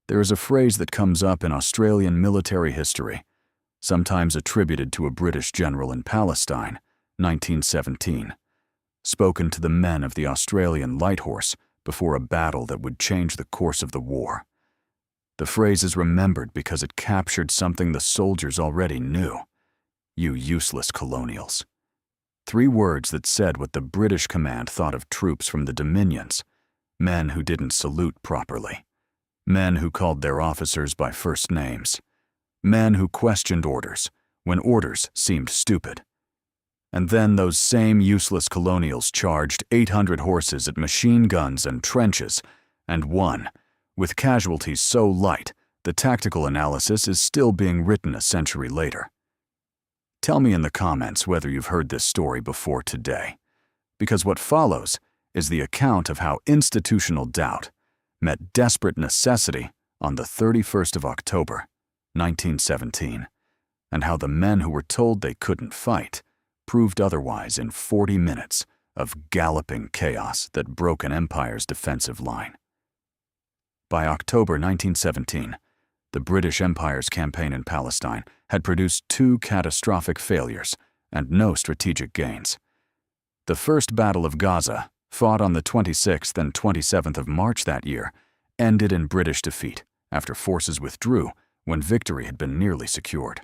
There is a phrase that comes up in Australian military history, sometimes attributed to a British general in Palestine, 1917, spoken to the men of the Australian Light Horse before a battle that would change the course of the war. The phrase is remembered because it captured something the soldiers already knew. You useless colonials. 3 words that said what the British command thought of troops from the Dominions, men who didn't salute properly, men who called their officers by first names, men who questioned orders when orders seemed stupid. And then those same useless colonials charged 800 horses at machine guns and trenches, and won, with casualties so light the tactical analysis is still being written a century later. Tell me in the comments whether you've heard this story before today, because what follows is the account of how institutional doubt met desperate necessity on the 31st of October, 1917, and how the men who were told they couldn't fight proved otherwise in 40 minutes of galloping chaos that broke an empire's defensive line. By October 1917, the British Empire's campaign in Palestine had produced 2 catastrophic failures and no strategic gains. The First Battle of Gaza, fought on the 26th and 27th of March that year, ended in British defeat after forces withdrew when victory had been nearly secured.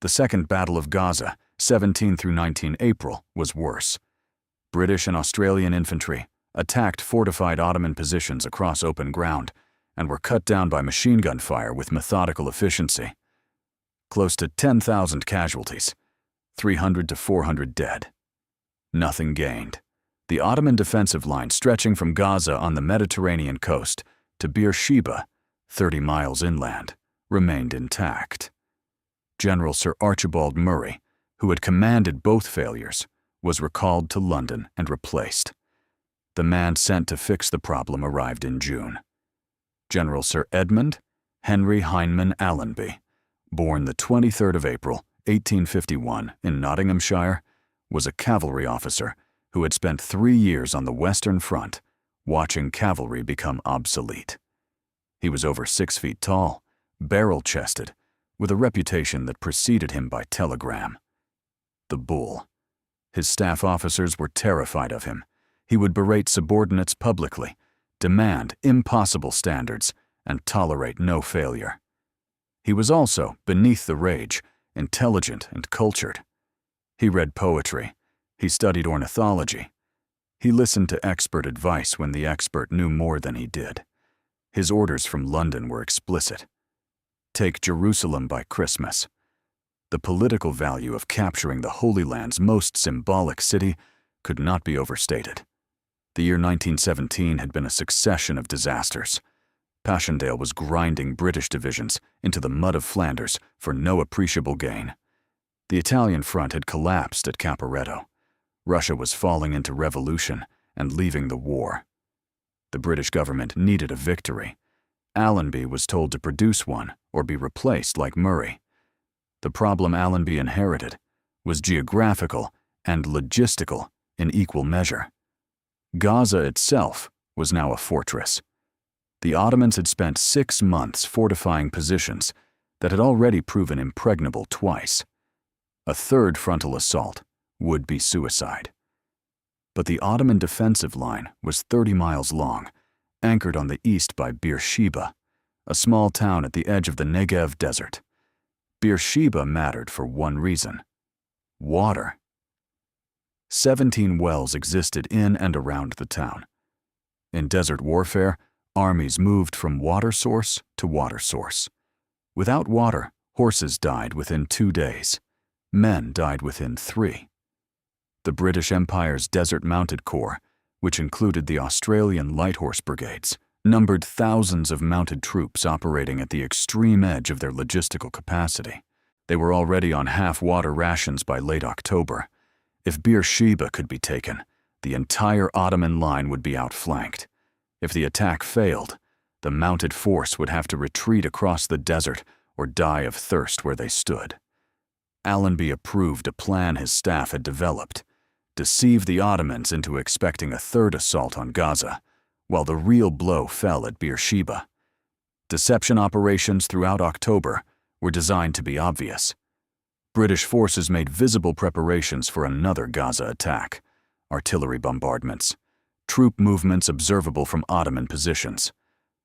The Second Battle of Gaza, 17 through 19 April, was worse. British and Australian infantry attacked fortified Ottoman positions across open ground and were cut down by machine gun fire with methodical efficiency. Close to 10,000 casualties, 300 to 400 dead. Nothing gained. The Ottoman defensive line stretching from Gaza on the Mediterranean coast to Beersheba, 30 miles inland, remained intact. General Sir Archibald Murray, who had commanded both failures, was recalled to London and replaced. The man sent to fix the problem arrived in June. General Sir Edmund Henry Hindman Allenby, born the 23rd of April, 1851, in Nottinghamshire, was a cavalry officer who had spent 3 years on the Western Front, watching cavalry become obsolete. He was over 6 feet tall, barrel-chested, with a reputation that preceded him by telegram. The Bull. His staff officers were terrified of him. He would berate subordinates publicly, demand impossible standards, and tolerate no failure. He was also, beneath the rage, intelligent and cultured. He read poetry. He studied ornithology. He listened to expert advice when the expert knew more than he did. His orders from London were explicit. Take Jerusalem by Christmas. The political value of capturing the Holy Land's most symbolic city could not be overstated. The year 1917 had been a succession of disasters. Passchendaele was grinding British divisions into the mud of Flanders for no appreciable gain. The Italian front had collapsed at Caporetto. Russia was falling into revolution and leaving the war. The British government needed a victory. Allenby was told to produce one or be replaced like Murray. The problem Allenby inherited was geographical and logistical in equal measure. Gaza itself was now a fortress. The Ottomans had spent 6 months fortifying positions that had already proven impregnable twice. A third frontal assault would be suicide. But the Ottoman defensive line was 30 miles long, anchored on the east by Beersheba, a small town at the edge of the Negev desert. Beersheba mattered for one reason: water. 17 wells existed in and around the town. In desert warfare, armies moved from water source to water source. Without water, horses died within 2 days. Men died within 3. The British Empire's Desert Mounted Corps, which included the Australian Light Horse Brigades, numbered thousands of mounted troops operating at the extreme edge of their logistical capacity. They were already on half-water rations by late October. If Beersheba could be taken, the entire Ottoman line would be outflanked. If the attack failed, the mounted force would have to retreat across the desert or die of thirst where they stood. Allenby approved a plan his staff had developed: deceive the Ottomans into expecting a third assault on Gaza, while the real blow fell at Beersheba. Deception operations throughout October were designed to be obvious. British forces made visible preparations for another Gaza attack: artillery bombardments, troop movements observable from Ottoman positions.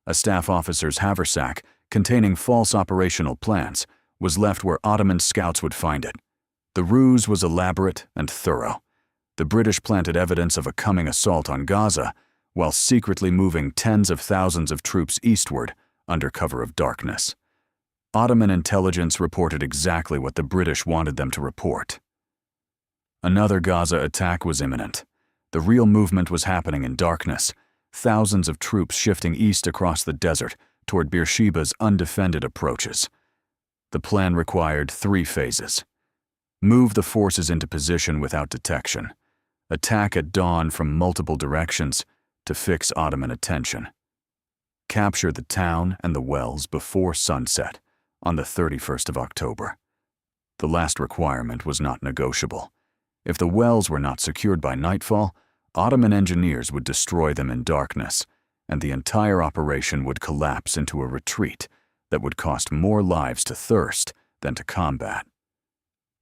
A staff officer's haversack containing false operational plans was left where Ottoman scouts would find it. The ruse was elaborate and thorough. The British planted evidence of a coming assault on Gaza while secretly moving tens of thousands of troops eastward under cover of darkness. Ottoman intelligence reported exactly what the British wanted them to report. Another Gaza attack was imminent. The real movement was happening in darkness, thousands of troops shifting east across the desert toward Beersheba's undefended approaches. The plan required 3 phases. Move the forces into position without detection. Attack at dawn from multiple directions to fix Ottoman attention. Capture the town and the wells before sunset on the 31st of October. The last requirement was not negotiable. If the wells were not secured by nightfall, Ottoman engineers would destroy them in darkness, and the entire operation would collapse into a retreat that would cost more lives to thirst than to combat.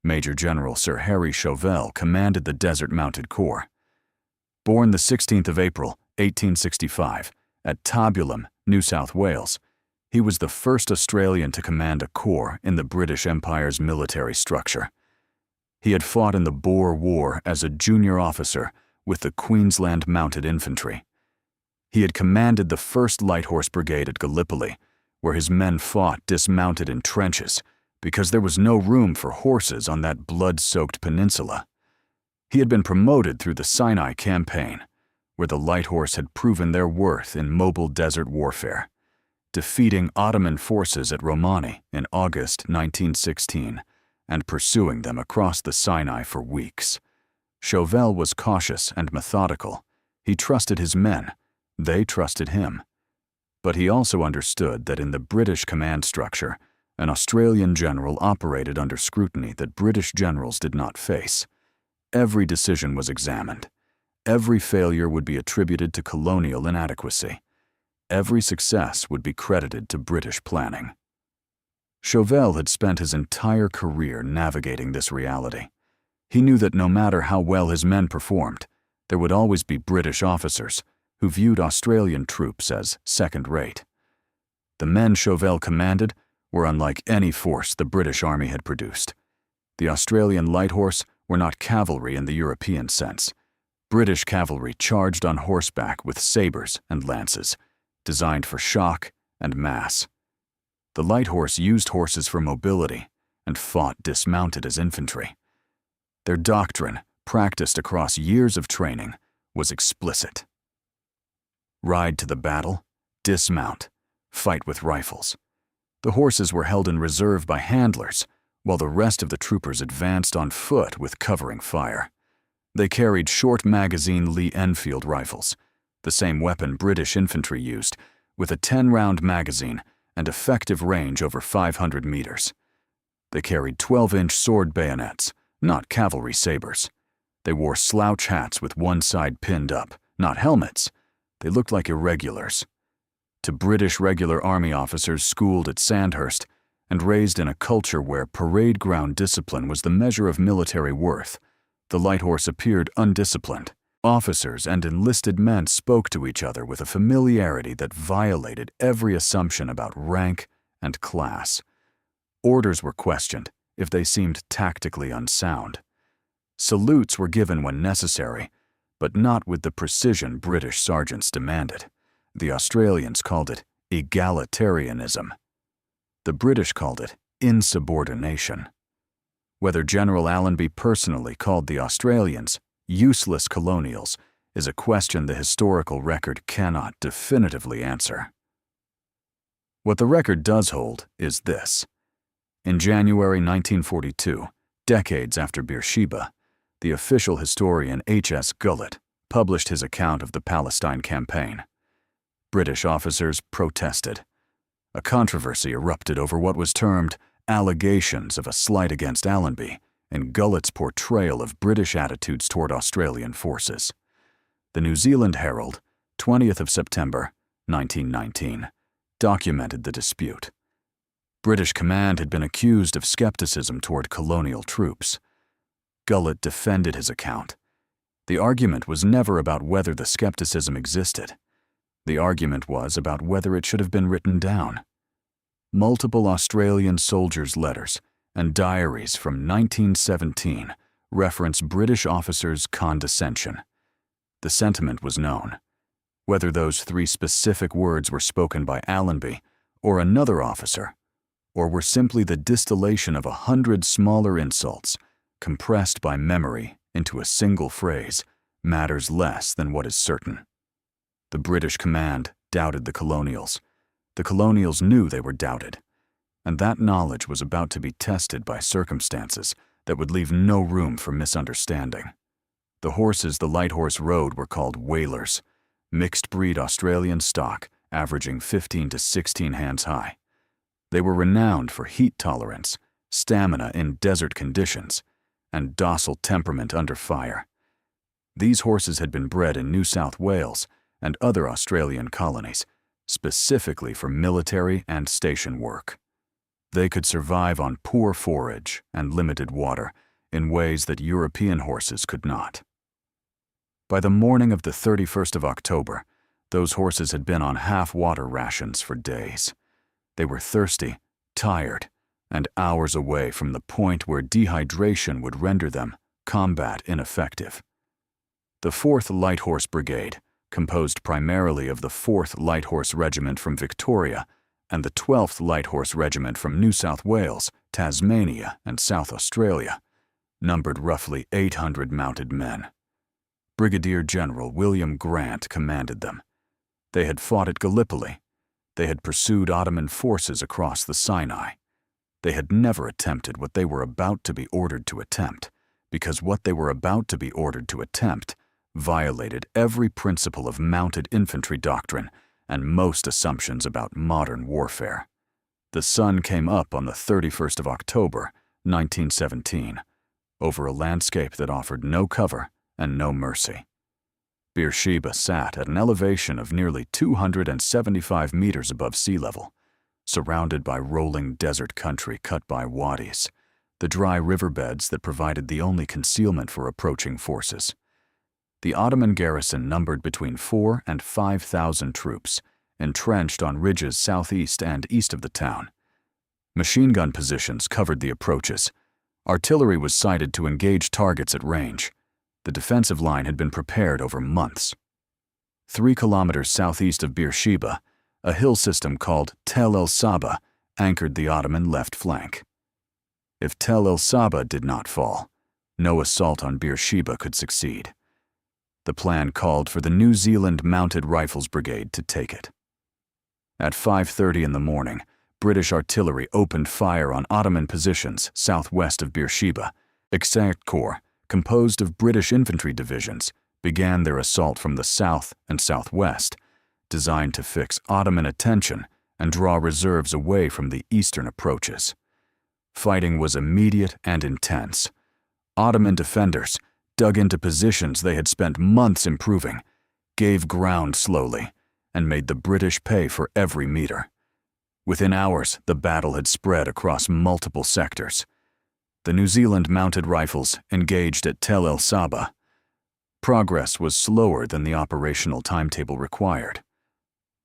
Major General Sir Harry Chauvel commanded the Desert Mounted Corps. Born the 16th of April, 1865, at Tabulum, New South Wales, he was the first Australian to command a corps in the British Empire's military structure. He had fought in the Boer War as a junior officer with the Queensland Mounted Infantry. He had commanded the 1st Light Horse Brigade at Gallipoli, where his men fought dismounted in trenches because there was no room for horses on that blood-soaked peninsula. He had been promoted through the Sinai Campaign, where the Light Horse had proven their worth in mobile desert warfare, defeating Ottoman forces at Romani in August 1916 and pursuing them across the Sinai for weeks. Chauvel was cautious and methodical. He trusted his men. They trusted him. But he also understood that in the British command structure, an Australian general operated under scrutiny that British generals did not face. Every decision was examined. Every failure would be attributed to colonial inadequacy. Every success would be credited to British planning. Chauvel had spent his entire career navigating this reality. He knew that no matter how well his men performed, there would always be British officers who viewed Australian troops as second-rate. The men Chauvel commanded were unlike any force the British Army had produced. The Australian Light Horse were not cavalry in the European sense. British cavalry charged on horseback with sabres and lances, designed for shock and mass. The Light Horse used horses for mobility and fought dismounted as infantry. Their doctrine, practiced across years of training, was explicit. Ride to the battle, dismount, fight with rifles. The horses were held in reserve by handlers, while the rest of the troopers advanced on foot with covering fire. They carried short-magazine Lee Enfield rifles, the same weapon British infantry used, with a 10-round magazine and effective range over 500 meters. They carried 12-inch sword bayonets, not cavalry sabers. They wore slouch hats with one side pinned up, not helmets. They looked like irregulars. To British regular army officers schooled at Sandhurst and raised in a culture where parade ground discipline was the measure of military worth, the Light Horse appeared undisciplined. Officers and enlisted men spoke to each other with a familiarity that violated every assumption about rank and class. Orders were questioned if they seemed tactically unsound. Salutes were given when necessary, but not with the precision British sergeants demanded. The Australians called it egalitarianism. The British called it insubordination. Whether General Allenby personally called the Australians useless colonials is a question the historical record cannot definitively answer. What the record does hold is this. In January 1942, decades after Beersheba, the official historian H.S. Gullett published his account of the Palestine campaign. British officers protested. A controversy erupted over what was termed allegations of a slight against Allenby and Gullett's portrayal of British attitudes toward Australian forces. The New Zealand Herald, 20th of September, 1919, documented the dispute. British command had been accused of skepticism toward colonial troops. Gullett defended his account. The argument was never about whether the skepticism existed. The argument was about whether it should have been written down. Multiple Australian soldiers' letters and diaries from 1917 reference British officers' condescension. The sentiment was known. Whether those 3 specific words were spoken by Allenby or another officer, or were simply the distillation of 100 smaller insults compressed by memory into a single phrase, matters less than what is certain. The British command doubted the colonials. The colonials knew they were doubted, and that knowledge was about to be tested by circumstances that would leave no room for misunderstanding. The horses the light horse rode were called whalers, mixed-breed Australian stock averaging 15 to 16 hands high. They were renowned for heat tolerance, stamina in desert conditions, and docile temperament under fire. These horses had been bred in New South Wales and other Australian colonies, specifically for military and station work. They could survive on poor forage and limited water in ways that European horses could not. By the morning of the 31st of October, those horses had been on half-water rations for days. They were thirsty, tired, and hours away from the point where dehydration would render them combat ineffective. The 4th Light Horse Brigade, composed primarily of the 4th Light Horse Regiment from Victoria and the 12th Light Horse Regiment from New South Wales, Tasmania, and South Australia, numbered roughly 800 mounted men. Brigadier General William Grant commanded them. They had fought at Gallipoli. They had pursued Ottoman forces across the Sinai. They had never attempted what they were about to be ordered to attempt, because what they were about to be ordered to attempt violated every principle of mounted infantry doctrine and most assumptions about modern warfare. The sun came up on the 31st of October, 1917, over a landscape that offered no cover and no mercy. Beersheba sat at an elevation of nearly 275 meters above sea level, surrounded by rolling desert country cut by wadis, the dry riverbeds that provided the only concealment for approaching forces. The Ottoman garrison numbered between 4,000 and 5,000 troops, entrenched on ridges southeast and east of the town. Machine gun positions covered the approaches. Artillery was sighted to engage targets at range. The defensive line had been prepared over months. 3 kilometers southeast of Beersheba, a hill system called Tel El Saba anchored the Ottoman left flank. If Tel El Saba did not fall, no assault on Beersheba could succeed. The plan called for the New Zealand Mounted Rifles Brigade to take it. At 5:30 in the morning, British artillery opened fire on Ottoman positions southwest of Beersheba. Exarch Corps, composed of British infantry divisions, began their assault from the south and southwest, designed to fix Ottoman attention and draw reserves away from the eastern approaches. Fighting was immediate and intense. Ottoman defenders dug into positions they had spent months improving, gave ground slowly, and made the British pay for every meter. Within hours, the battle had spread across multiple sectors. The New Zealand Mounted Rifles engaged at Tel El Saba. Progress was slower than the operational timetable required.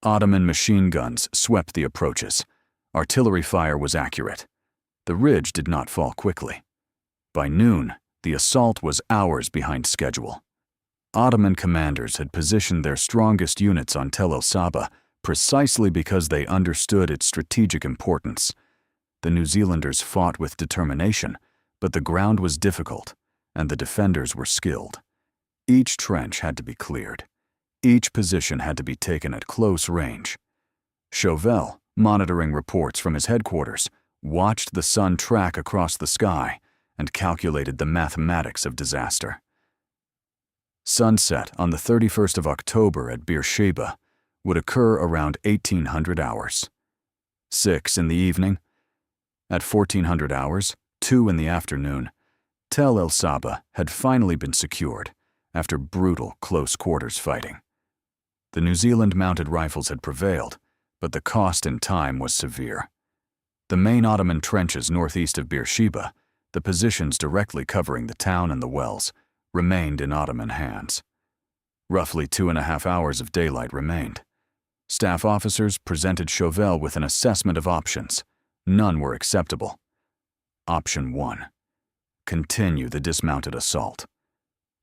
Ottoman machine guns swept the approaches. Artillery fire was accurate. The ridge did not fall quickly. By noon, the assault was hours behind schedule. Ottoman commanders had positioned their strongest units on Tel El Saba precisely because they understood its strategic importance. The New Zealanders fought with determination, but the ground was difficult, and the defenders were skilled. Each trench had to be cleared. Each position had to be taken at close range. Chauvel, monitoring reports from his headquarters, watched the sun track across the sky and calculated the mathematics of disaster. Sunset on the 31st of October at Beersheba would occur around 1800 hours. 6 in the evening. At 1400 hours, 2 in the afternoon, Tel El Saba had finally been secured after brutal close-quarters fighting. The New Zealand Mounted Rifles had prevailed, but the cost in time was severe. The main Ottoman trenches northeast of Beersheba, the positions directly covering the town and the wells, remained in Ottoman hands. Roughly 2.5 hours of daylight remained. Staff officers presented Chauvel with an assessment of options. None were acceptable. Option 1. Continue the dismounted assault.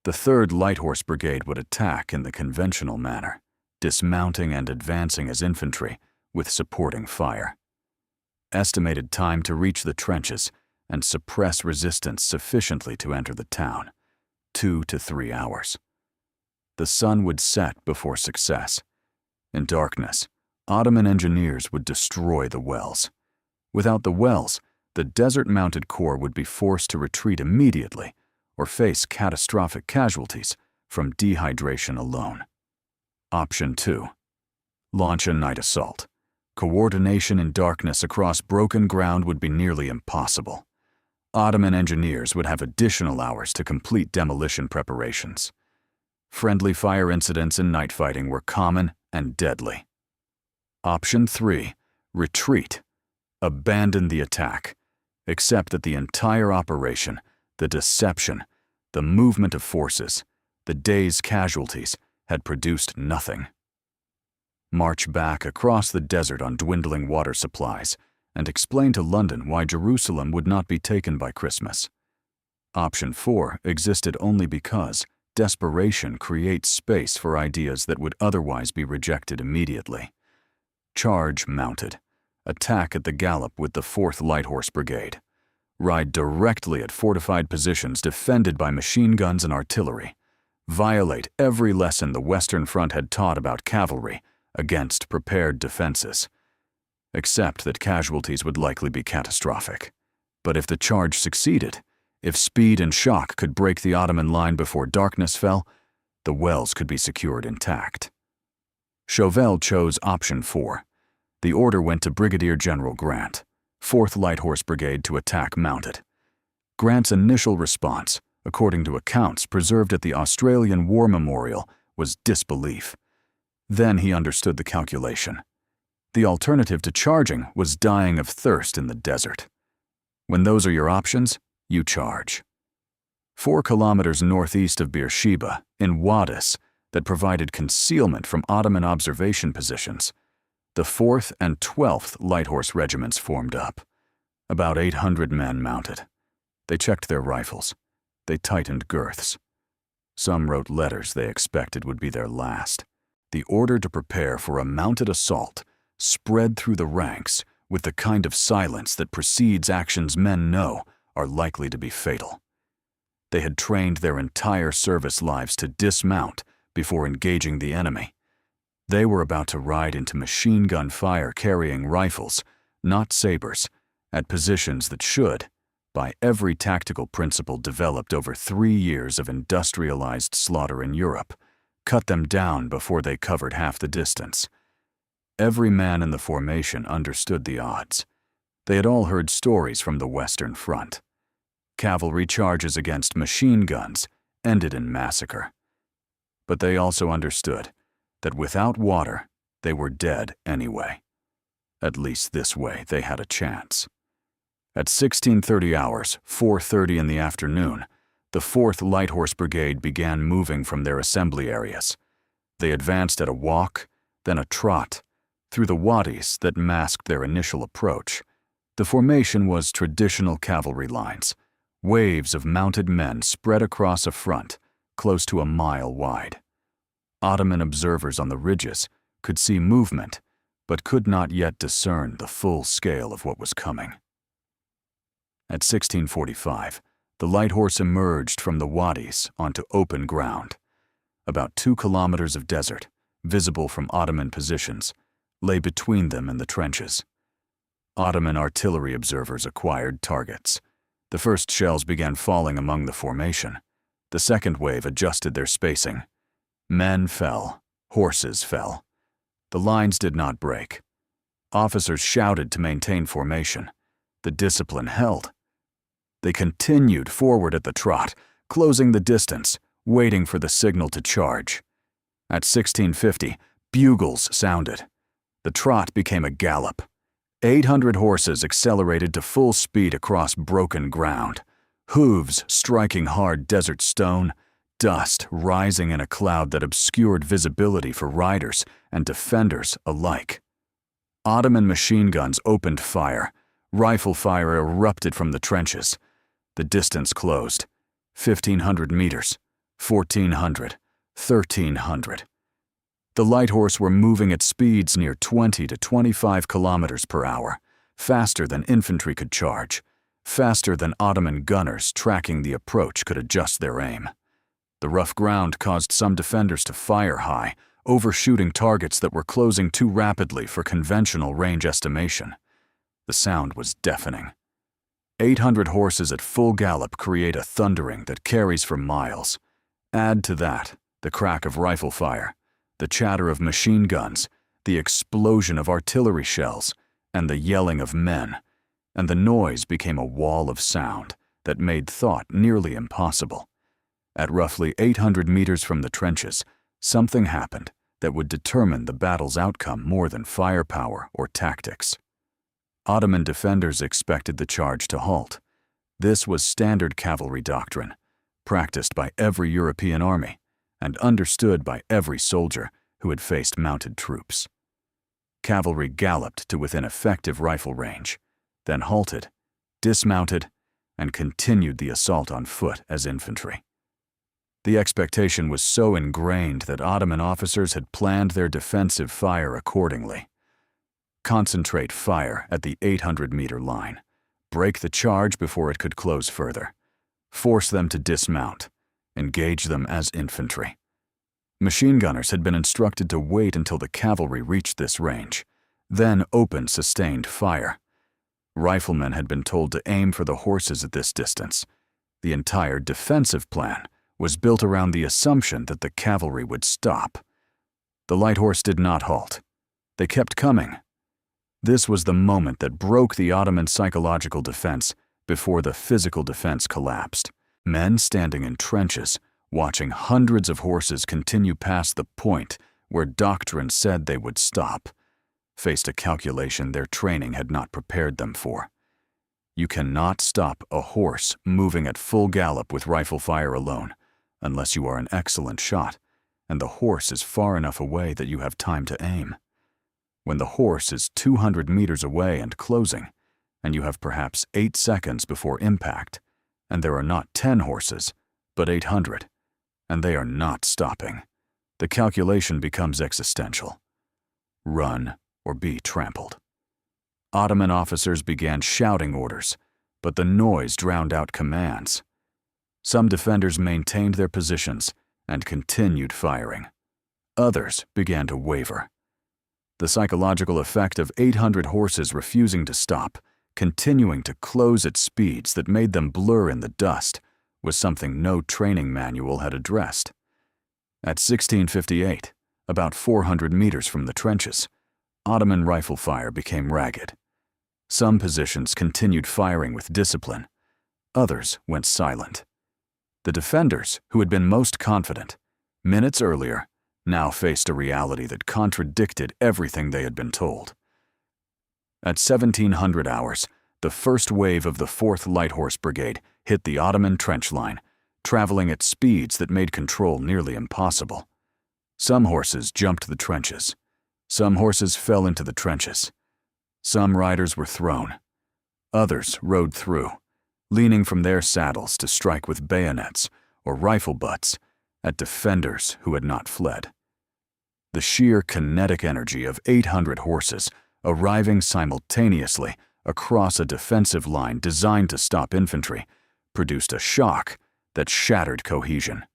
The 3rd Light Horse Brigade would attack in the conventional manner, dismounting and advancing as infantry with supporting fire. Estimated time to reach the trenches and suppress resistance sufficiently to enter the town, 2 to 3 hours. The sun would set before success. In darkness, Ottoman engineers would destroy the wells. Without the wells, the desert-mounted corps would be forced to retreat immediately or face catastrophic casualties from dehydration alone. Option 2. Launch a night assault. Coordination in darkness across broken ground would be nearly impossible. Ottoman engineers would have additional hours to complete demolition preparations. Friendly fire incidents and night fighting were common and deadly. Option 3. Retreat. Abandon the attack. Accept that the entire operation, the deception, the movement of forces, the day's casualties, had produced nothing. March back across the desert on dwindling water supplies and explain to London why Jerusalem would not be taken by Christmas. Option 4 existed only because desperation creates space for ideas that would otherwise be rejected immediately. Charge mounted. Attack at the gallop with the 4th Light Horse Brigade. Ride directly at fortified positions defended by machine guns and artillery. Violate every lesson the Western Front had taught about cavalry against prepared defenses. Accept that casualties would likely be catastrophic. But if the charge succeeded, if speed and shock could break the Ottoman line before darkness fell, the wells could be secured intact. Chauvel chose option 4. The order went to Brigadier General Grant, 4th Light Horse Brigade to attack mounted. Grant's initial response, according to accounts preserved at the Australian War Memorial, was disbelief. Then he understood the calculation. The alternative to charging was dying of thirst in the desert. When those are your options, you charge. 4 kilometers northeast of Beersheba, in Wadis, that provided concealment from Ottoman observation positions, the 4th and 12th Light Horse Regiments formed up. About 800 men mounted. They checked their rifles. They tightened girths. Some wrote letters they expected would be their last. The order to prepare for a mounted assault spread through the ranks with the kind of silence that precedes actions men know are likely to be fatal. They had trained their entire service lives to dismount before engaging the enemy. They were about to ride into machine gun fire carrying rifles, not sabers, at positions that should, by every tactical principle developed over 3 years of industrialized slaughter in Europe, cut them down before they covered half the distance. Every man in the formation understood the odds. They had all heard stories from the Western Front. Cavalry charges against machine guns ended in massacre. But they also understood that without water, they were dead anyway. At least this way they had a chance. At 1630 hours, 4:30 in the afternoon, the 4th Light Horse Brigade began moving from their assembly areas. They advanced at a walk, then a trot, through the wadis that masked their initial approach. The formation was traditional cavalry lines, waves of mounted men spread across a front close to a mile wide. Ottoman observers on the ridges could see movement, but could not yet discern the full scale of what was coming. At 1645, the Light Horse emerged from the wadis onto open ground. About 2 kilometers of desert, visible from Ottoman positions, lay between them and the trenches. Ottoman artillery observers acquired targets. The first shells began falling among the formation. The second wave adjusted their spacing. Men fell, horses fell. The lines did not break. Officers shouted to maintain formation. The discipline held. They continued forward at the trot, closing the distance, waiting for the signal to charge. At 1650, bugles sounded. The trot became a gallop. 800 horses accelerated to full speed across broken ground, hooves striking hard desert stone, dust rising in a cloud that obscured visibility for riders and defenders alike. Ottoman machine guns opened fire. Rifle fire erupted from the trenches. The distance closed. 1,500 meters, 1,400, 1,300. The light horse were moving at speeds near 20 to 25 kilometers per hour, faster than infantry could charge, faster than Ottoman gunners tracking the approach could adjust their aim. The rough ground caused some defenders to fire high, overshooting targets that were closing too rapidly for conventional range estimation. The sound was deafening. 800 horses at full gallop create a thundering that carries for miles. Add to that the crack of rifle fire, the chatter of machine guns, the explosion of artillery shells, and the yelling of men, and the noise became a wall of sound that made thought nearly impossible. At roughly 800 meters from the trenches, something happened that would determine the battle's outcome more than firepower or tactics. Ottoman defenders expected the charge to halt. This was standard cavalry doctrine, practiced by every European army and understood by every soldier who had faced mounted troops. Cavalry galloped to within effective rifle range, then halted, dismounted, and continued the assault on foot as infantry. The expectation was so ingrained that Ottoman officers had planned their defensive fire accordingly. Concentrate fire at the 800-meter line, break the charge before it could close further, force them to dismount, engage them as infantry. Machine gunners had been instructed to wait until the cavalry reached this range, then open sustained fire. Riflemen had been told to aim for the horses at this distance. The entire defensive plan was built around the assumption that the cavalry would stop. The light horse did not halt. They kept coming. This was the moment that broke the Ottoman psychological defense before the physical defense collapsed. Men standing in trenches, watching hundreds of horses continue past the point where doctrine said they would stop, faced a calculation their training had not prepared them for. You cannot stop a horse moving at full gallop with rifle fire alone, unless you are an excellent shot, and the horse is far enough away that you have time to aim. When the horse is 200 meters away and closing, and you have perhaps 8 seconds before impact, and there are not 10 horses, but 800, and they are not stopping, the calculation becomes existential. Run or be trampled. Ottoman officers began shouting orders, but the noise drowned out commands. Some defenders maintained their positions and continued firing. Others began to waver. The psychological effect of 800 horses refusing to stop, continuing to close at speeds that made them blur in the dust, was something no training manual had addressed. At 1658, about 400 meters from the trenches, Ottoman rifle fire became ragged. Some positions continued firing with discipline. Others went silent. The defenders, who had been most confident, minutes earlier, now faced a reality that contradicted everything they had been told. At 1700 hours, the first wave of the 4th Light Horse Brigade hit the Ottoman trench line, traveling at speeds that made control nearly impossible. Some horses jumped the trenches. Some horses fell into the trenches. Some riders were thrown. Others rode through, leaning from their saddles to strike with bayonets or rifle butts at defenders who had not fled. The sheer kinetic energy of 800 horses arriving simultaneously across a defensive line designed to stop infantry produced a shock that shattered cohesion.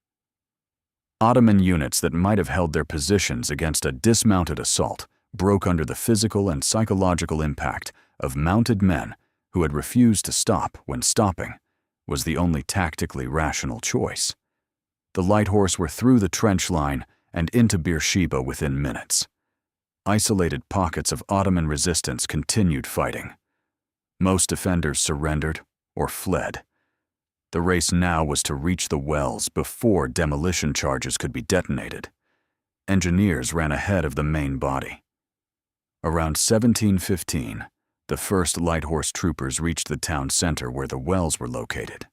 Ottoman units that might have held their positions against a dismounted assault broke under the physical and psychological impact of mounted men who had refused to stop when stopping was the only tactically rational choice. The light horse were through the trench line and into Beersheba within minutes. Isolated pockets of Ottoman resistance continued fighting. Most defenders surrendered or fled. The race now was to reach the wells before demolition charges could be detonated. Engineers ran ahead of the main body. Around 1715, the first light horse troopers reached the town center where the wells were located.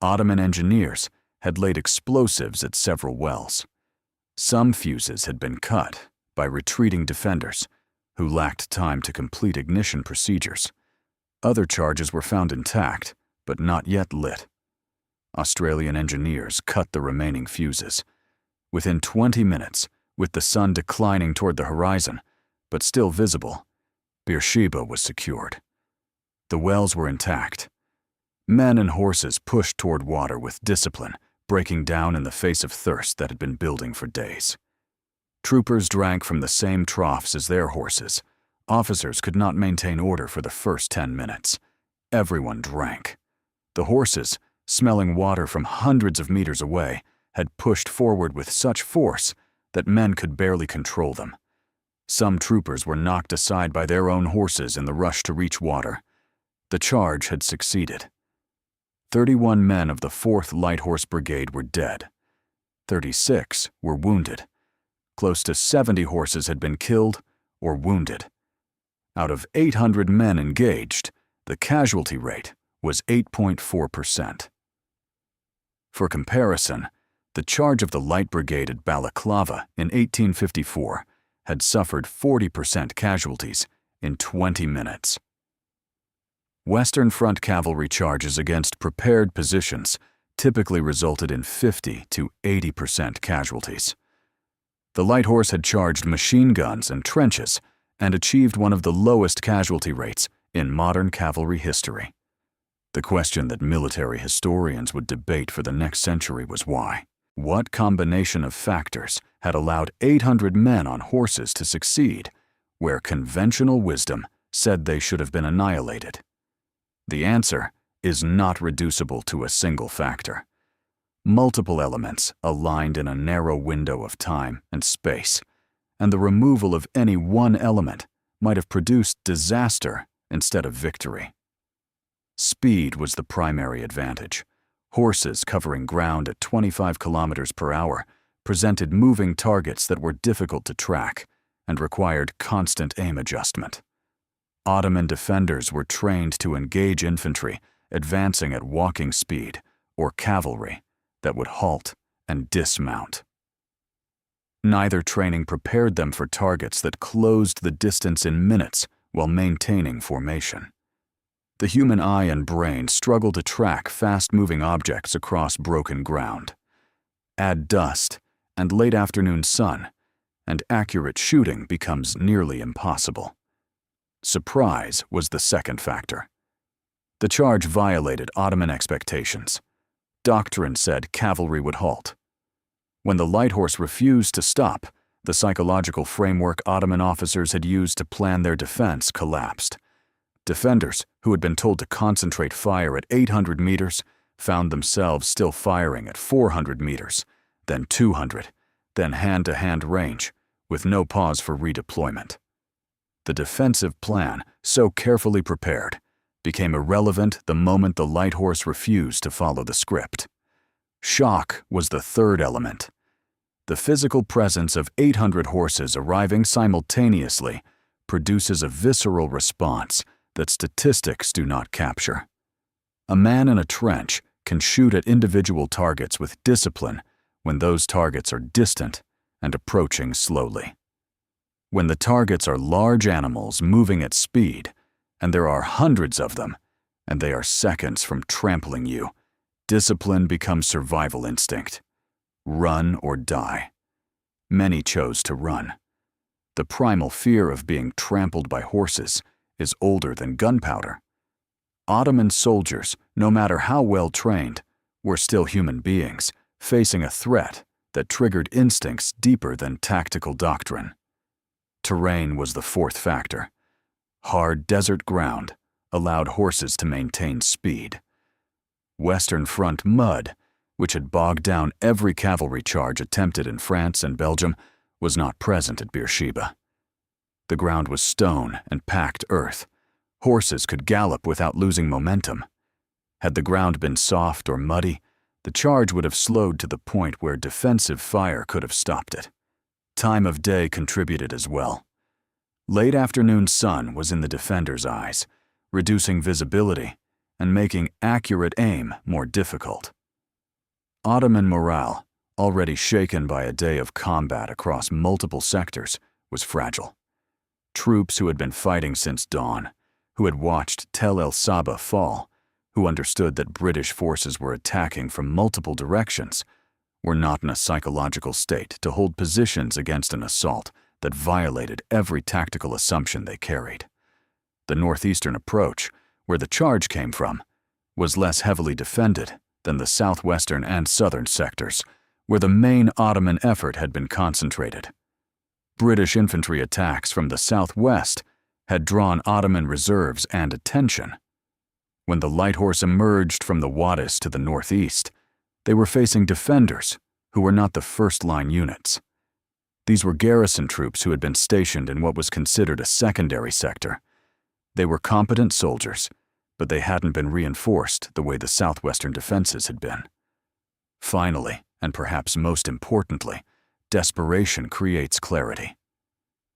Ottoman engineers had laid explosives at several wells. Some fuses had been cut by retreating defenders who lacked time to complete ignition procedures. Other charges were found intact, but not yet lit. Australian engineers cut the remaining fuses. Within 20 minutes, with the sun declining toward the horizon, but still visible, Beersheba was secured. The wells were intact. Men and horses pushed toward water with discipline, breaking down in the face of thirst that had been building for days. Troopers drank from the same troughs as their horses. Officers could not maintain order for the first 10 minutes. Everyone drank. The horses, smelling water from hundreds of meters away, had pushed forward with such force that men could barely control them. Some troopers were knocked aside by their own horses in the rush to reach water. The charge had succeeded. 31 men of the 4th Light Horse Brigade were dead. 36 were wounded. Close to 70 horses had been killed or wounded. Out of 800 men engaged, the casualty rate was 8.4%. For comparison, the charge of the Light Brigade at Balaclava in 1854 had suffered 40% casualties in 20 minutes. Western Front cavalry charges against prepared positions typically resulted in 50 to 80% casualties. The Light Horse had charged machine guns and trenches and achieved one of the lowest casualty rates in modern cavalry history. The question that military historians would debate for the next century was why. What combination of factors had allowed 800 men on horses to succeed, where conventional wisdom said they should have been annihilated? The answer is not reducible to a single factor. Multiple elements aligned in a narrow window of time and space, and the removal of any one element might have produced disaster instead of victory. Speed was the primary advantage. Horses covering ground at 25 kilometers per hour presented moving targets that were difficult to track and required constant aim adjustment. Ottoman defenders were trained to engage infantry advancing at walking speed or cavalry that would halt and dismount. Neither training prepared them for targets that closed the distance in minutes while maintaining formation. The human eye and brain struggle to track fast-moving objects across broken ground. Add dust and late afternoon sun, and accurate shooting becomes nearly impossible. Surprise was the second factor. The charge violated Ottoman expectations. Doctrine said cavalry would halt. When the light horse refused to stop, the psychological framework Ottoman officers had used to plan their defense collapsed. Defenders, who had been told to concentrate fire at 800 meters, found themselves still firing at 400 meters, then 200, then hand-to-hand range, with no pause for redeployment. The defensive plan, so carefully prepared, became irrelevant the moment the light horse refused to follow the script. Shock was the third element. The physical presence of 800 horses arriving simultaneously produces a visceral response that statistics do not capture. A man in a trench can shoot at individual targets with discipline when those targets are distant and approaching slowly. When the targets are large animals moving at speed, and there are hundreds of them, and they are seconds from trampling you, discipline becomes survival instinct. Run or die. Many chose to run. The primal fear of being trampled by horses is older than gunpowder. Ottoman soldiers, no matter how well trained, were still human beings, facing a threat that triggered instincts deeper than tactical doctrine. Terrain was the fourth factor. Hard desert ground allowed horses to maintain speed. Western Front mud, which had bogged down every cavalry charge attempted in France and Belgium, was not present at Beersheba. The ground was stone and packed earth. Horses could gallop without losing momentum. Had the ground been soft or muddy, the charge would have slowed to the point where defensive fire could have stopped it. Time of day contributed as well. Late afternoon sun was in the defenders' eyes, reducing visibility and making accurate aim more difficult. Ottoman morale, already shaken by a day of combat across multiple sectors, was fragile. Troops who had been fighting since dawn, who had watched Tel El Saba fall, who understood that British forces were attacking from multiple directions, were not in a psychological state to hold positions against an assault that violated every tactical assumption they carried. The northeastern approach, where the charge came from, was less heavily defended than the southwestern and southern sectors, where the main Ottoman effort had been concentrated. British infantry attacks from the southwest had drawn Ottoman reserves and attention. When the light horse emerged from the wadis to the northeast, they were facing defenders who were not the first-line units. These were garrison troops who had been stationed in what was considered a secondary sector. They were competent soldiers, but they hadn't been reinforced the way the southwestern defenses had been. Finally, and perhaps most importantly, desperation creates clarity.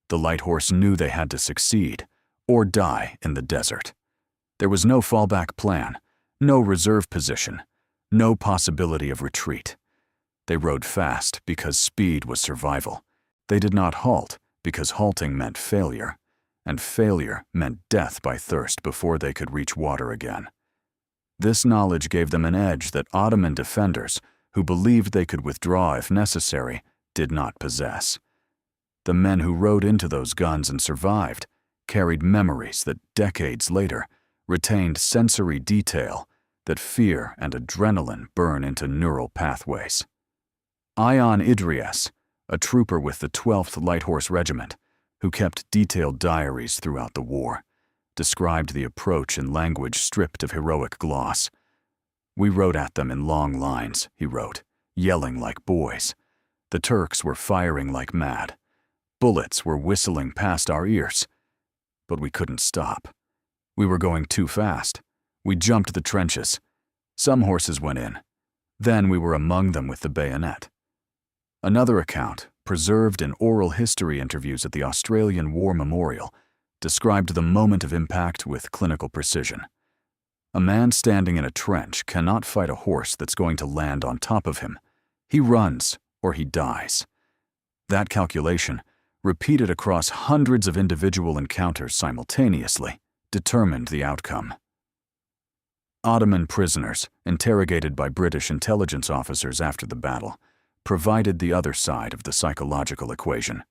The light horse knew they had to succeed or die in the desert. There was no fallback plan, no reserve position, no possibility of retreat. They rode fast because speed was survival. They did not halt because halting meant failure, and failure meant death by thirst before they could reach water again. This knowledge gave them an edge that Ottoman defenders, who believed they could withdraw if necessary, did not possess. The men who rode into those guns and survived carried memories that decades later retained sensory detail that fear and adrenaline burn into neural pathways. Ion Idries, a trooper with the 12th Light Horse Regiment, who kept detailed diaries throughout the war, described the approach in language stripped of heroic gloss. "We rode at them in long lines," he wrote, "yelling like boys. The Turks were firing like mad. Bullets were whistling past our ears. But we couldn't stop. We were going too fast. We jumped the trenches. Some horses went in. Then we were among them with the bayonet." Another account, preserved in oral history interviews at the Australian War Memorial, described the moment of impact with clinical precision. "A man standing in a trench cannot fight a horse that's going to land on top of him. He runs or he dies." That calculation, repeated across hundreds of individual encounters simultaneously, determined the outcome. Ottoman prisoners, interrogated by British intelligence officers after the battle, provided the other side of the psychological equation.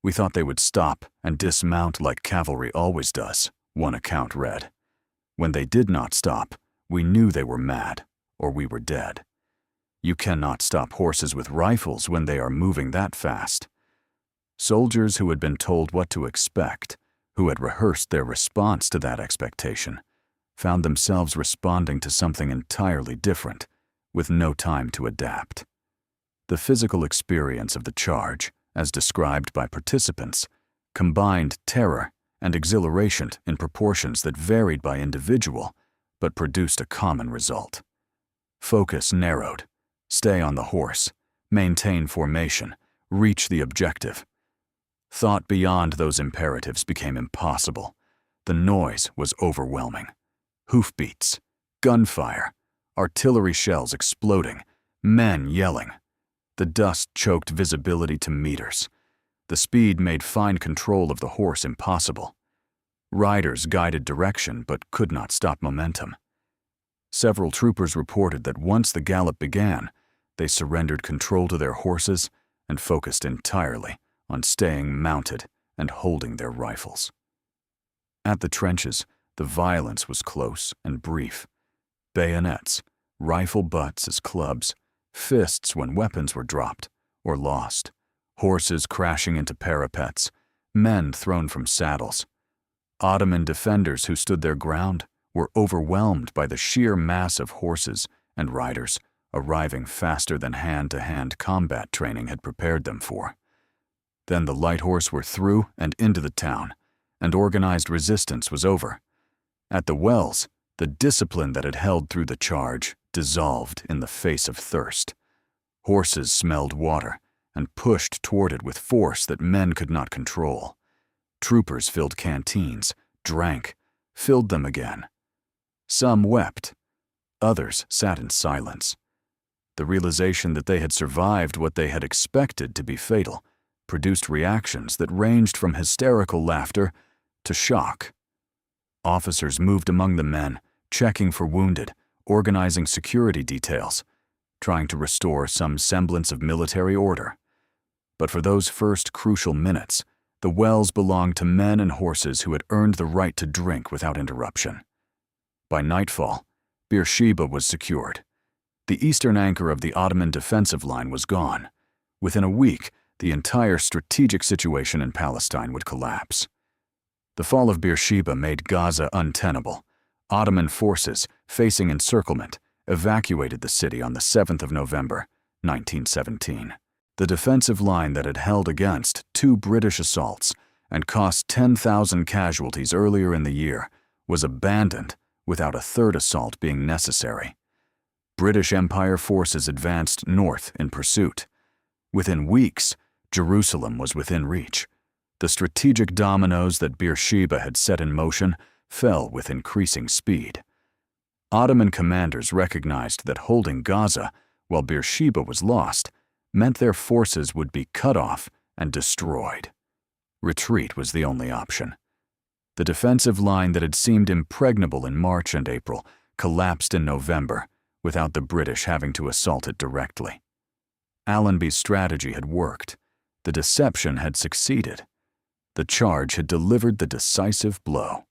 "We thought they would stop and dismount like cavalry always does," one account read. "When they did not stop, we knew they were mad, or we were dead. You cannot stop horses with rifles when they are moving that fast." Soldiers who had been told what to expect, who had rehearsed their response to that expectation, found themselves responding to something entirely different, with no time to adapt. The physical experience of the charge, as described by participants, combined terror and exhilaration in proportions that varied by individual, but produced a common result. Focus narrowed. Stay on the horse. Maintain formation. Reach the objective. Thought beyond those imperatives became impossible. The noise was overwhelming. Hoofbeats, gunfire, artillery shells exploding, men yelling. The dust choked visibility to meters. The speed made fine control of the horse impossible. Riders guided direction but could not stop momentum. Several troopers reported that once the gallop began, they surrendered control to their horses and focused entirely on staying mounted and holding their rifles. At the trenches, the violence was close and brief. Bayonets, rifle butts as clubs, fists when weapons were dropped or lost, horses crashing into parapets, men thrown from saddles. Ottoman defenders who stood their ground were overwhelmed by the sheer mass of horses and riders arriving faster than hand-to-hand combat training had prepared them for. Then the light horse were through and into the town, and organized resistance was over. At the wells, the discipline that had held through the charge dissolved in the face of thirst. Horses smelled water and pushed toward it with force that men could not control. Troopers filled canteens, drank, filled them again. Some wept. Others sat in silence. The realization that they had survived what they had expected to be fatal produced reactions that ranged from hysterical laughter to shock. Officers moved among the men, checking for wounded, organizing security details, trying to restore some semblance of military order. But for those first crucial minutes, the wells belonged to men and horses who had earned the right to drink without interruption. By nightfall, Beersheba was secured. The eastern anchor of the Ottoman defensive line was gone. Within a week, the entire strategic situation in Palestine would collapse. The fall of Beersheba made Gaza untenable. Ottoman forces, facing encirclement, evacuated the city on the 7th of November, 1917. The defensive line that had held against 2 British assaults and cost 10,000 casualties earlier in the year was abandoned without a third assault being necessary. British Empire forces advanced north in pursuit. Within weeks, Jerusalem was within reach. The strategic dominoes that Beersheba had set in motion fell with increasing speed. Ottoman commanders recognized that holding Gaza while Beersheba was lost meant their forces would be cut off and destroyed. Retreat was the only option. The defensive line that had seemed impregnable in March and April collapsed in November without the British having to assault it directly. Allenby's strategy had worked. The deception had succeeded. The charge had delivered the decisive blow.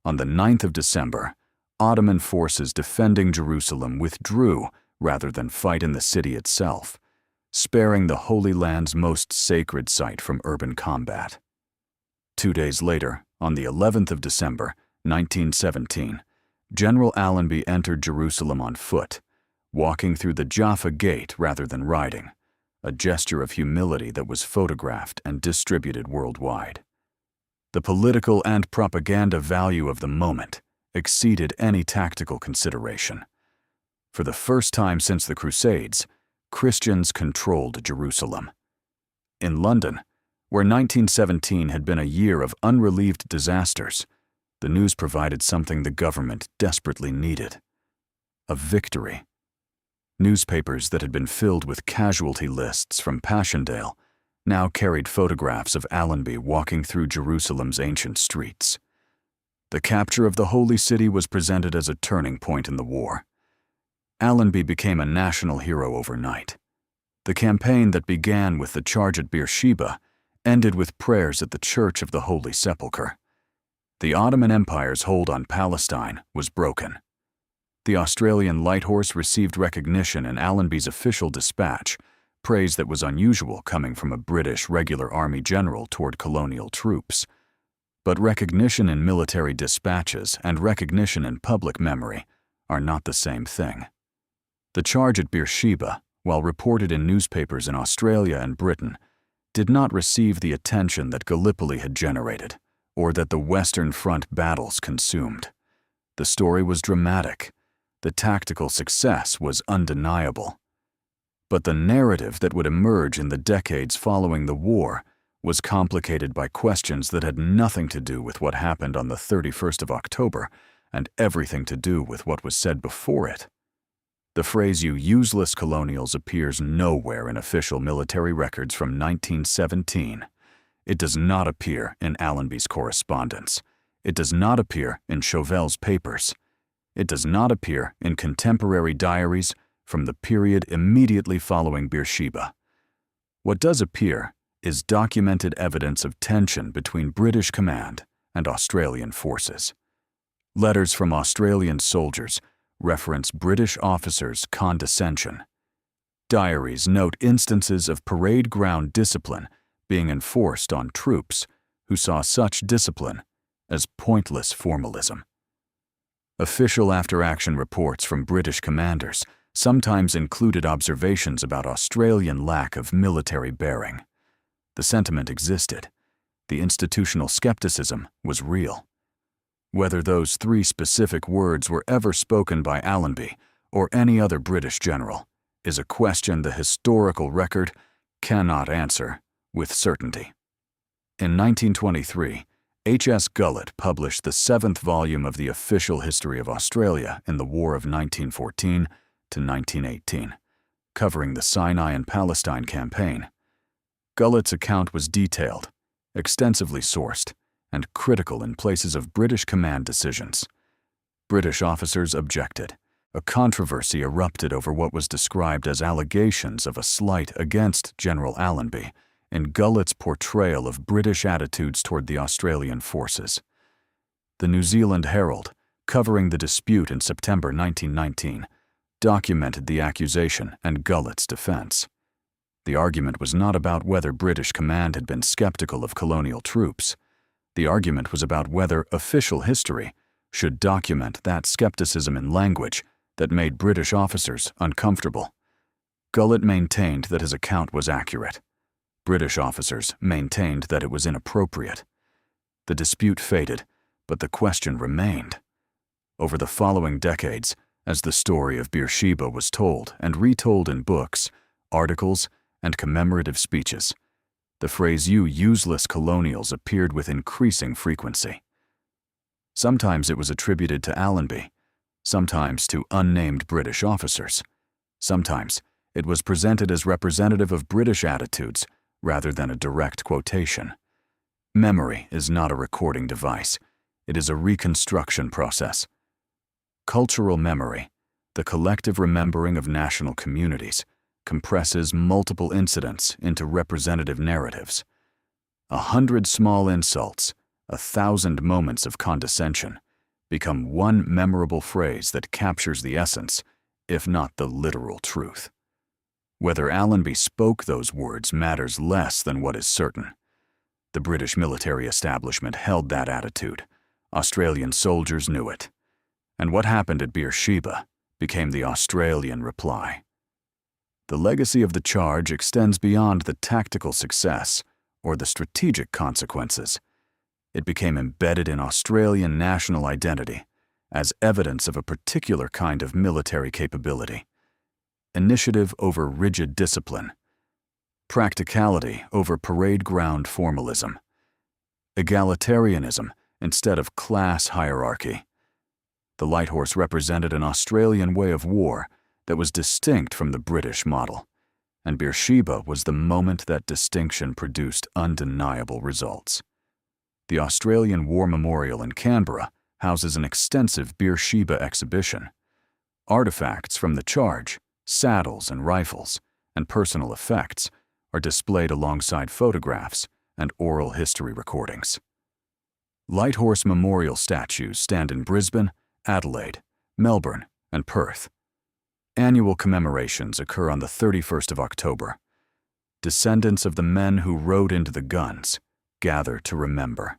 On the 9th of December, Ottoman forces defending Jerusalem withdrew rather than fight in the city itself, sparing the Holy Land's most sacred site from urban combat. 2 days later, on the 11th of December, 1917, General Allenby entered Jerusalem on foot, walking through the Jaffa Gate rather than riding, a gesture of humility that was photographed and distributed worldwide. The political and propaganda value of the moment exceeded any tactical consideration. For the first time since the Crusades, Christians controlled Jerusalem. In London, where 1917 had been a year of unrelieved disasters, the news provided something the government desperately needed: a victory. Newspapers that had been filled with casualty lists from Passchendaele now carried photographs of Allenby walking through Jerusalem's ancient streets. The capture of the Holy City was presented as a turning point in the war. Allenby became a national hero overnight. The campaign that began with the charge at Beersheba ended with prayers at the Church of the Holy Sepulchre. The Ottoman Empire's hold on Palestine was broken. The Australian light horse received recognition in Allenby's official dispatch, praise that was unusual coming from a British regular army general toward colonial troops. But recognition in military dispatches and recognition in public memory are not the same thing. The charge at Beersheba, while reported in newspapers in Australia and Britain, did not receive the attention that Gallipoli had generated, or that the Western Front battles consumed. The story was dramatic. The tactical success was undeniable. But the narrative that would emerge in the decades following the war was complicated by questions that had nothing to do with what happened on the 31st of October and everything to do with what was said before it. The phrase "you useless colonials" appears nowhere in official military records from 1917. It does not appear in Allenby's correspondence. It does not appear in Chauvel's papers. It does not appear in contemporary diaries from the period immediately following Beersheba. What does appear is documented evidence of tension between British command and Australian forces. Letters from Australian soldiers reference British officers' condescension. Diaries note instances of parade ground discipline being enforced on troops who saw such discipline as pointless formalism. Official after-action reports from British commanders sometimes included observations about Australian lack of military bearing. The sentiment existed. The institutional skepticism was real. Whether those 3 specific words were ever spoken by Allenby or any other British general is a question the historical record cannot answer with certainty. In 1923, H.S. Gullett published the 7th volume of the official history of Australia in the War of 1914 to 1918, covering the Sinai and Palestine campaign. Gullett's account was detailed, extensively sourced, and critical in places of British command decisions. British officers objected. A controversy erupted over what was described as allegations of a slight against General Allenby in Gullett's portrayal of British attitudes toward the Australian forces. The New Zealand Herald, covering the dispute in September 1919, documented the accusation and Gullett's defense. The argument was not about whether British command had been skeptical of colonial troops. The argument was about whether official history should document that skepticism in language that made British officers uncomfortable. Gullett maintained that his account was accurate. British officers maintained that it was inappropriate. The dispute faded, but the question remained. Over the following decades, as the story of Beersheba was told and retold in books, articles, and commemorative speeches, the phrase "you useless colonials" appeared with increasing frequency. Sometimes it was attributed to Allenby, sometimes to unnamed British officers. Sometimes it was presented as representative of British attitudes rather than a direct quotation. Memory is not a recording device. It is a reconstruction process. Cultural memory, the collective remembering of national communities, compresses multiple incidents into representative narratives. 100 small insults, 1,000 moments of condescension, become one memorable phrase that captures the essence, if not the literal truth. Whether Allenby spoke those words matters less than what is certain. The British military establishment held that attitude. Australian soldiers knew it. And what happened at Beersheba became the Australian reply. The legacy of the charge extends beyond the tactical success or the strategic consequences. It became embedded in Australian national identity as evidence of a particular kind of military capability. Initiative over rigid discipline. Practicality over parade ground formalism. Egalitarianism instead of class hierarchy. The light horse represented an Australian way of war that was distinct from the British model, and Beersheba was the moment that distinction produced undeniable results. The Australian War Memorial in Canberra houses an extensive Beersheba exhibition. Artifacts from the charge, saddles and rifles, and personal effects are displayed alongside photographs and oral history recordings. Light horse memorial statues stand in Brisbane, Adelaide, Melbourne, and Perth. Annual commemorations occur on the 31st of October. Descendants of the men who rode into the guns gather to remember.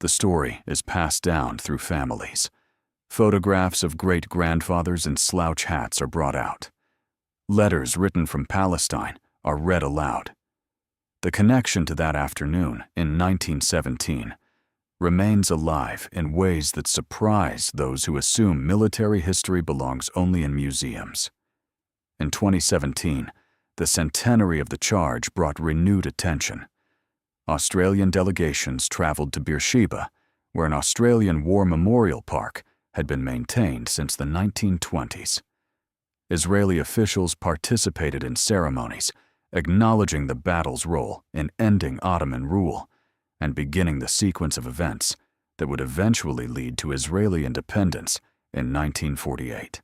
The story is passed down through families. Photographs of great-grandfathers in slouch hats are brought out. Letters written from Palestine are read aloud. The connection to that afternoon in 1917 remains alive in ways that surprise those who assume military history belongs only in museums. In 2017, the centenary of the charge brought renewed attention. Australian delegations traveled to Beersheba, where an Australian War Memorial Park had been maintained since the 1920s. Israeli officials participated in ceremonies, acknowledging the battle's role in ending Ottoman rule and beginning the sequence of events that would eventually lead to Israeli independence in 1948.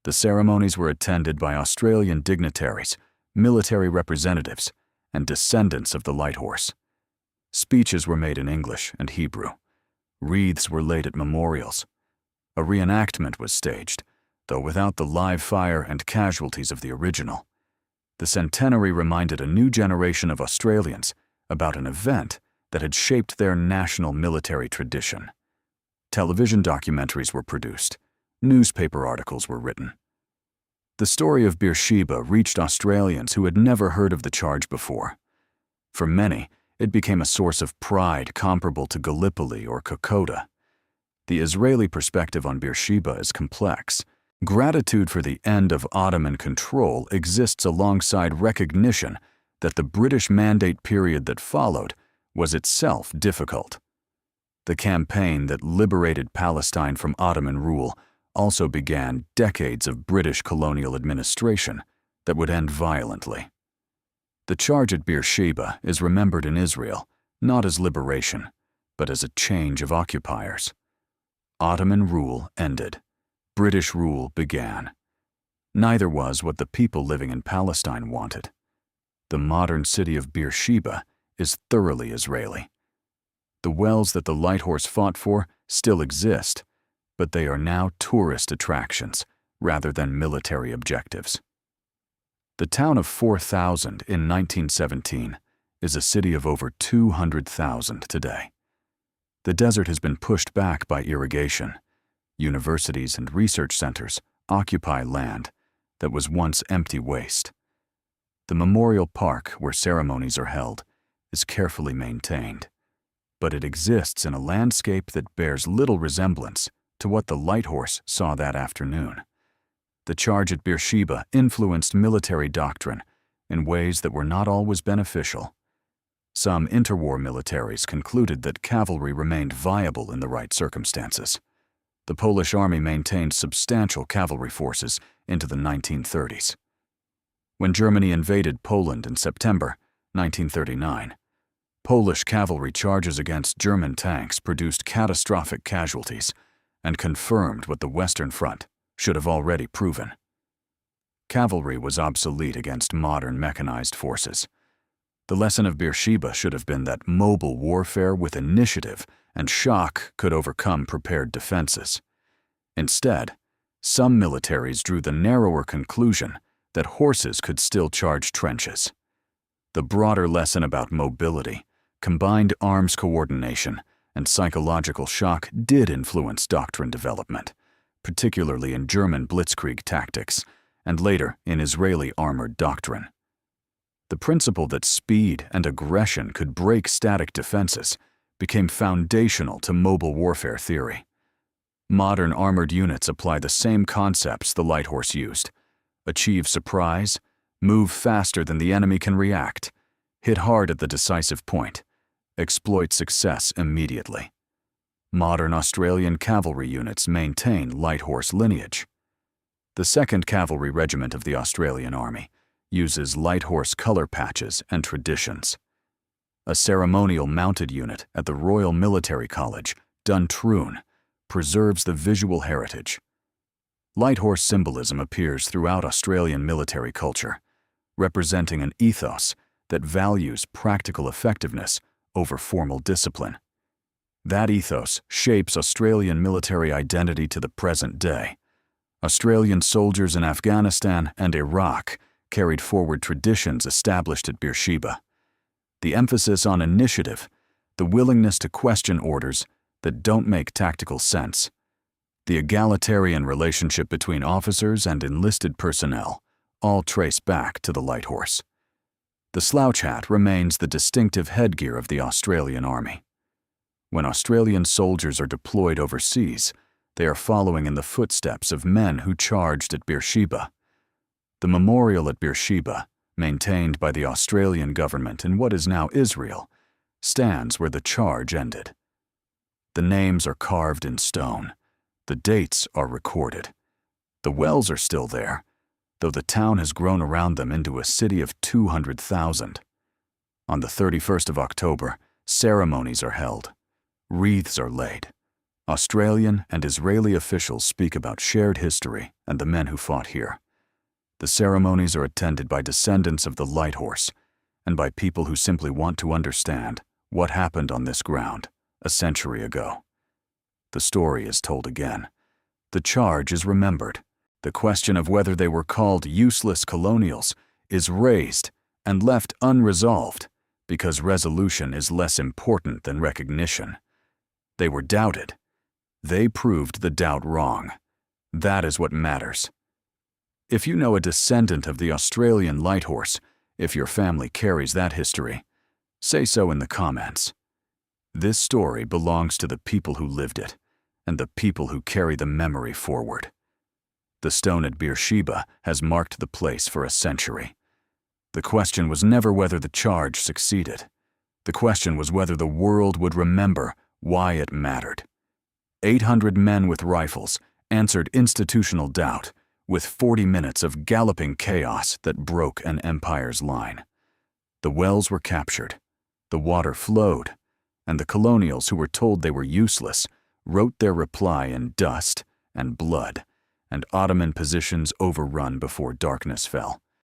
The ceremonies were attended by Australian dignitaries, military representatives, and descendants of the light horse. Speeches were made in English and Hebrew. Wreaths were laid at memorials. A reenactment was staged, though without the live fire and casualties of the original. The centenary reminded a new generation of Australians about an event that had shaped their national military tradition. Television documentaries were produced. Newspaper articles were written. The story of Beersheba reached Australians who had never heard of the charge before. For many, it became a source of pride comparable to Gallipoli or Kokoda. The Israeli perspective on Beersheba is complex. Gratitude for the end of Ottoman control exists alongside recognition that the British Mandate period that followed was itself difficult. The campaign that liberated Palestine from Ottoman rule also began decades of British colonial administration that would end violently. The charge at Beersheba is remembered in Israel not as liberation, but as a change of occupiers. Ottoman rule ended. British rule began. Neither was what the people living in Palestine wanted. The modern city of Beersheba is thoroughly Israeli. The wells that the Light Horse fought for still exist, but they are now tourist attractions rather than military objectives. The town of 4,000 in 1917 is a city of over 200,000 today. The desert has been pushed back by irrigation. Universities and research centers occupy land that was once empty waste. The memorial park where ceremonies are held is carefully maintained, but it exists in a landscape that bears little resemblance to what the Light Horse saw that afternoon. The charge at Beersheba influenced military doctrine in ways that were not always beneficial. Some interwar militaries concluded that cavalry remained viable in the right circumstances. The Polish army maintained substantial cavalry forces into the 1930s. When Germany invaded Poland in September 1939, Polish cavalry charges against German tanks produced catastrophic casualties and confirmed what the Western Front should have already proven. Cavalry was obsolete against modern mechanized forces. The lesson of Beersheba should have been that mobile warfare with initiative and shock could overcome prepared defenses. Instead, some militaries drew the narrower conclusion that horses could still charge trenches. The broader lesson about mobility, combined arms coordination, and psychological shock did influence doctrine development, particularly in German blitzkrieg tactics, and later in Israeli armored doctrine. The principle that speed and aggression could break static defenses became foundational to mobile warfare theory. Modern armored units apply the same concepts the Light Horse used: achieve surprise, move faster than the enemy can react, hit hard at the decisive point, exploit success immediately. Modern Australian cavalry units maintain Light Horse lineage. The 2nd Cavalry Regiment of the Australian Army uses Light Horse color patches and traditions. A ceremonial mounted unit at the Royal Military College, Duntroon, preserves the visual heritage. Light Horse symbolism appears throughout Australian military culture, representing an ethos that values practical effectiveness over formal discipline. That ethos shapes Australian military identity to the present day. Australian soldiers in Afghanistan and Iraq carried forward traditions established at Beersheba. The emphasis on initiative, the willingness to question orders that don't make tactical sense, the egalitarian relationship between officers and enlisted personnel all trace back to the Light Horse. The slouch hat remains the distinctive headgear of the Australian Army. When Australian soldiers are deployed overseas, they are following in the footsteps of men who charged at Beersheba. The memorial at Beersheba, maintained by the Australian government in what is now Israel, stands where the charge ended. The names are carved in stone. The dates are recorded. The wells are still there, though the town has grown around them into a city of 200,000. On the 31st of October, ceremonies are held. Wreaths are laid. Australian and Israeli officials speak about shared history and the men who fought here. The ceremonies are attended by descendants of the Light Horse and by people who simply want to understand what happened on this ground a century ago. The story is told again. The charge is remembered. The question of whether they were called useless colonials is raised and left unresolved because resolution is less important than recognition. They were doubted. They proved the doubt wrong. That is what matters. If you know a descendant of the Australian Light Horse, if your family carries that history, say so in the comments. This story belongs to the people who lived it, and the people who carry the memory forward. The stone at Beersheba has marked the place for a century. The question was never whether the charge succeeded. The question was whether the world would remember why it mattered. 800 men with rifles answered institutional doubt with 40 minutes of galloping chaos that broke an empire's line. The wells were captured, the water flowed, and the colonials who were told they were useless wrote their reply in dust and blood, and Ottoman positions overrun before darkness fell.